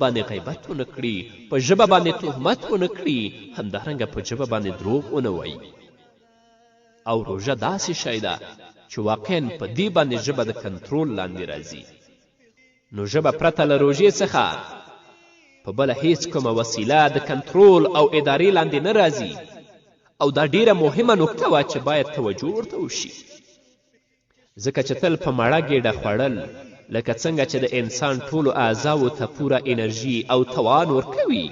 باندې غیبت ونه کړي، په ژبه باندې تهمت ونه کړي، همدارنګه په ژبه باندې دروغ ونه وایي. او روژه داسې شی ده چې واقعا په دې باندې ژبه د کنترول لاندې راځي. نو ژبه پرته له روژې څخه په بله هیڅ کومه وسیله د کنترول او ادارې لاندې نه راځي. او دا ډیره مهمه نکته وه چې باید توجه ورته وشي، ځکه چې تل په مړه ګېډه خوړل لکه څنګه چې د انسان ټولو اعضاو ته پوره انرژي او توان ورکوي،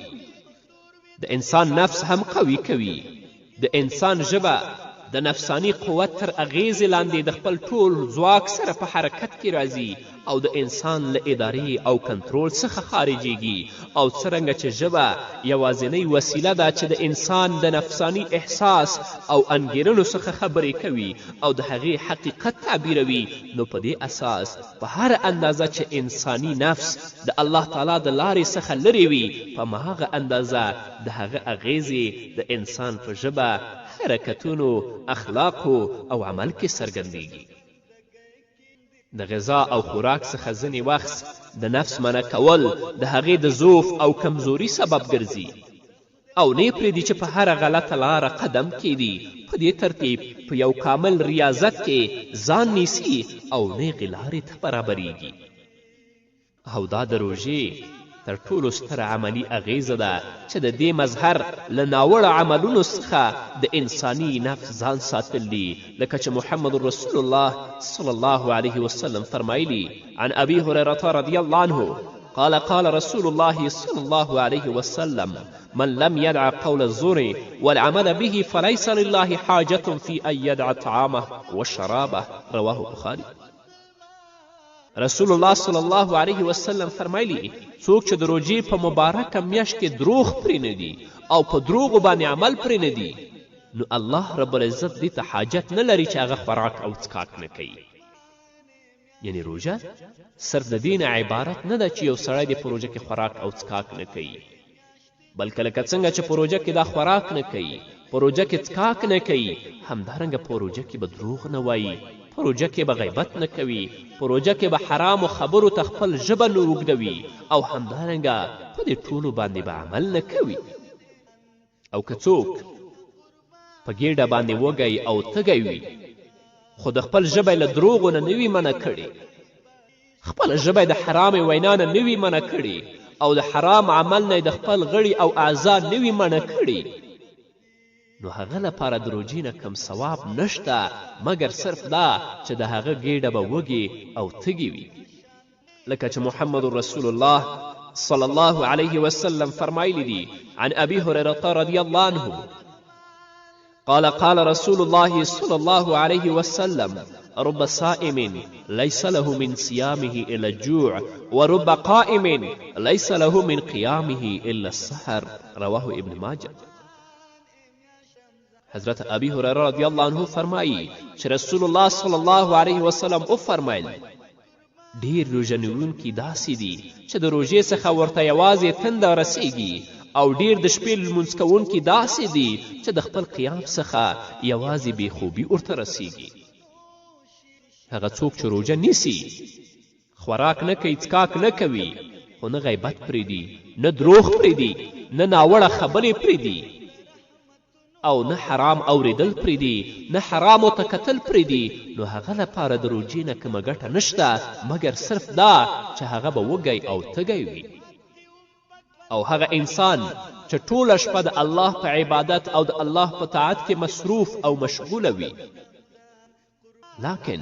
د انسان نفس هم قوي کوي. د انسان ژبه د نفسانی قوت تر اغیزې لاندې د خپل ټول ځواک سره په حرکت کې راځي او د انسان له ادارې او کنترول څخه خارجیږي. او څرنګه چې ژبه یوازینۍ وسیله ده چې د انسان د نفسانی احساس او انګیرنو څخه خبرې کوي او د هغې حقیقت تعبیروي، نو په دې اساس په هر اندازه چې انسانی نفس د الله تعالی د لارې څخه لرې وي، په هماغه اندازه د هغه اغیزې د انسان په ژبه، حرکتونو، اخلاقو او عمل کې څرګندیږي. د غذا او خوراک څخه ځینې وخت د نفس منع کول د هغې د ضعف او کمزوري سبب ګرځي او نه یې پرېږدي چې په هره غلطه لاره قدم کیږدي. په دې ترتیب په یو کامل ریاضت کې ځان نیسي او نیغې لارې ته برابریږي. او دا د روژې تر ټولو ستره عملي اغیزه ده چې د دې مظهر له ناوړه عملونو څخه د انساني نفس ځان ساتل دي، لکه چې محمد رسول الله صلی الله علیه وسلم فرمایلی: عن ابي هريره رضی الله عنه قال قال رسول الله صلى الله عليه وسلم: من لم يدع قول الزور والعمل به فليس لله حاجة في أن يدع طعامه وشرابه. رواه البخاري. رسول الله صلی الله علیه وسلم فرمایلی: څوک چې د روژې په مبارکه میاشت کې دروغ پرېنږدي او په دروغو باندې عمل پرېنږدي، نو الله رب العزت دې ته حاجت نه لري چې هغه خوراک او څښاک نه کوي. یعنی روژه صرف د دې نه عبارت نه ده چې یو سړی دې په روژه کې خوراک او څښاک نه کوي، بلکې لکه څنګه چې په روژه کې دا خوراک نه کوي، په روژه کې څښاک نه کوي، همدارنګه په روژه کې به دروغ نه وایي، په روژه کې به غیبت نه کوي، په روژه کې به حرامو خبرو ته خپل ژبه نه اوږدوي، او همدارنګه په دې ټولو باندې به عمل نه کوي. او که څوک په ګېډه باندې وږی او تږی وي خو د خپل ژبه له دروغو نه وي منع کړي، خپله ژبه د حرامې وینا نه وي منع کړي، او د حرام عمل نه د خپل غړي او اعضا نه وي منع کړي، نو هغه لپاره د روژې نه کم ثواب نشته مګر صرف دا چې د هغه ګېډه به وږې او تږې وي. لکه چې محمد رسول الله صلی الله علیه وسلم فرمایلی دي: عن ابي هريره رضی الله عنه قال قال رسول الله صلى الله عليه وسلم: رب صائم ليس له من صيامه إلا الجوع ورب قائم ليس له من قيامه إلا السحر. رواه ابن ماجه. حضرت ابی هریره رضی الله عنه فرمایی چې رسول الله صلی الله علیه وسلم وفرمایل: ډیر روژه نیونکي داسې دي چې د روژې څخه ورته یوازې تنده رسیږي، او ډیر د شپې لمونځ کوونکي داسې دي چې د خپل قیام څخه یوازې بېخوبي ورته رسیږي. هغه څوک چې روژه نیسي، خوراک نه کوي، څښاک نه کوي، خو نه غیبت پرېږدي، نه دروغ پرېږدي، نه ناوړه خبرې پرېږدي، او نه حرام اوریدل پرېږدي، نه حرامو ته کتل پرېږدي، نو هغه لپاره د روژې نه کومه ګټه نشته مګر صرف دا چې هغه به وږی او تږی وي. او هغه انسان چې ټوله شپه د الله په عبادت او د الله په طاعت کې مصروف او مشغوله وي، لکن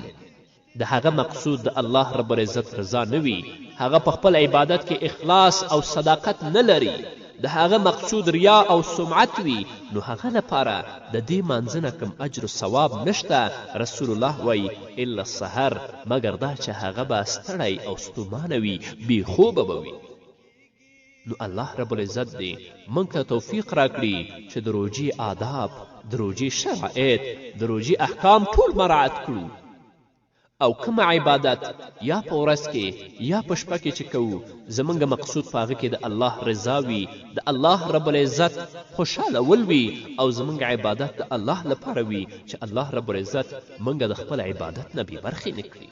د هغه مقصود د الله رب العزت رضا نه وي، هغه په خپل عبادت کې اخلاص او صداقت نه لري، د هغه مقصود ریا او سمعت وي، نو هغه لپاره د دې مانځه نه کوم اجر و ثواب نشته. رسول الله وایي: الا السحر، مګر دا چې هغه به ستړی او ستومانه وي، بېخوبه به وي. نو الله رب العزت دې موږ ته توفیق راکړي چې د روژې آداب، د روژې شرایط، د روژې احکام ټول مراعت کړو، او کومه عبادت یا په ورځ کې یا په شپه کې چې کوو، زموږ مقصود په هغه کې د الله رضا وي، د الله رب العزت خوشحالول وي، او زموږ عبادت د الله لپاره وي چې الله رب العزت موږ د خپل عبادت نه بې برخې نه کړي.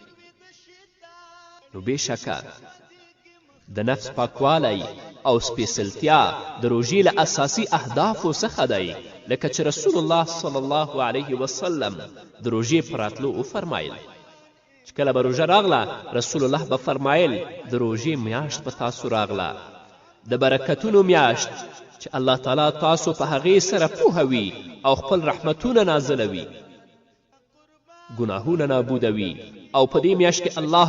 نو بېشکه د نفس پاکوالی او سپیڅلتیا د روژې له اساسي اهدافو څخه دی، لکه چې رسول الله صلی الله علیه وسلم د روژې په راتلو وفرمایل چې کله به روژه راغله رسول الله به فرمایل د روژې میاشت په تاسو راغله، د برکتونو میاشت چې الله تعالی تاسو په هغې سره پوهوي او خپل رحمتونه نازلوي، ګناهونه نابودوي، او په دې میاشت کې الله